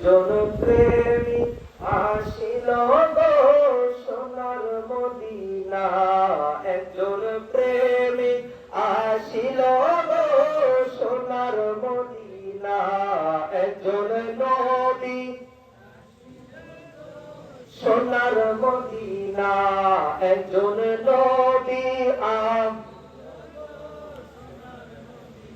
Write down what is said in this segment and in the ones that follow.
একজন প্রেমী আসিল গো সোনার মদিনা, একজন প্রেমী আসিল গো সোনার মদিনা, একজন নবী সোনার মদিনা, একজন নবী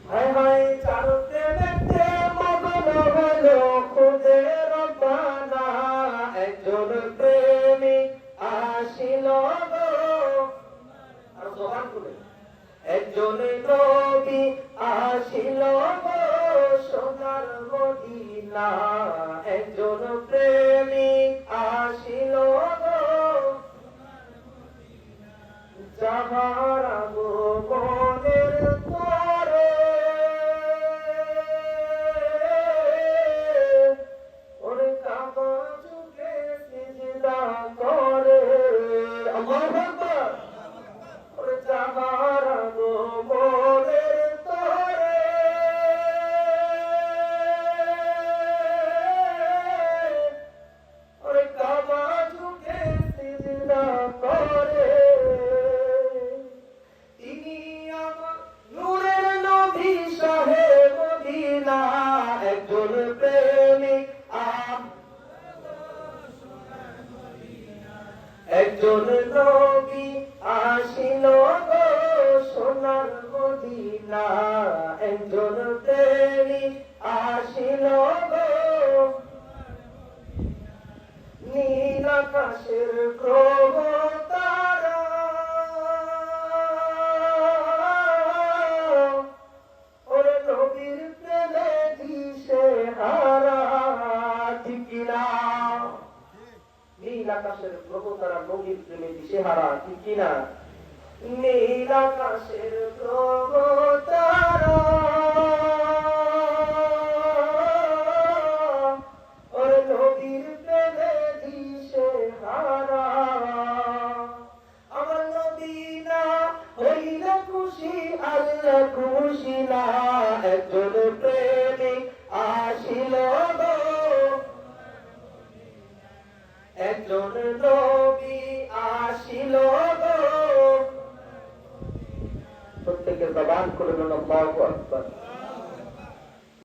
হায় হায় চারতে দেখতে মগন হলো খুদে রব্বানা, একজন প্রেমী আসিল গো আর জবান খুলে, একজন নবী আসিল গো সোনার মদিনা, একজন প্রেমী আসিল গো যাহার আগমনের পরে ওরে কাবা ঝুঁকে সিজদা করে, আল্লাহু আকবার। ওরে যাহার আগমনের তরে ওরে কাবা ঝুঁকে সিজদা করে, তিনি আমার নূরের নবী শাহে মদিনা, একজন প্রেমিক একজন নবী আসিল গো সোনার মদিনা, একজন প্রেমিক আসিল গো নীল আকাশের গ্রহ তারা ওরে নবীর প্রেমে দিশে হারা, ঠিক কিনা? নীল আকাশের গ্রহ তারা নবীর প্রেমে দিশে হারা, ঠিক কিনা? নীল আকাশের গ্রহ তারা ওরে নবীর প্রেমে দিশে হারা, আমার নবী না হইলে খুশি আল্লাহ খুশি না, একজন প্রেমিক আসিল গো একজন নবী আসিল গো। প্রত্যেকের জবান করে বলুন আল্লাহু আকবার।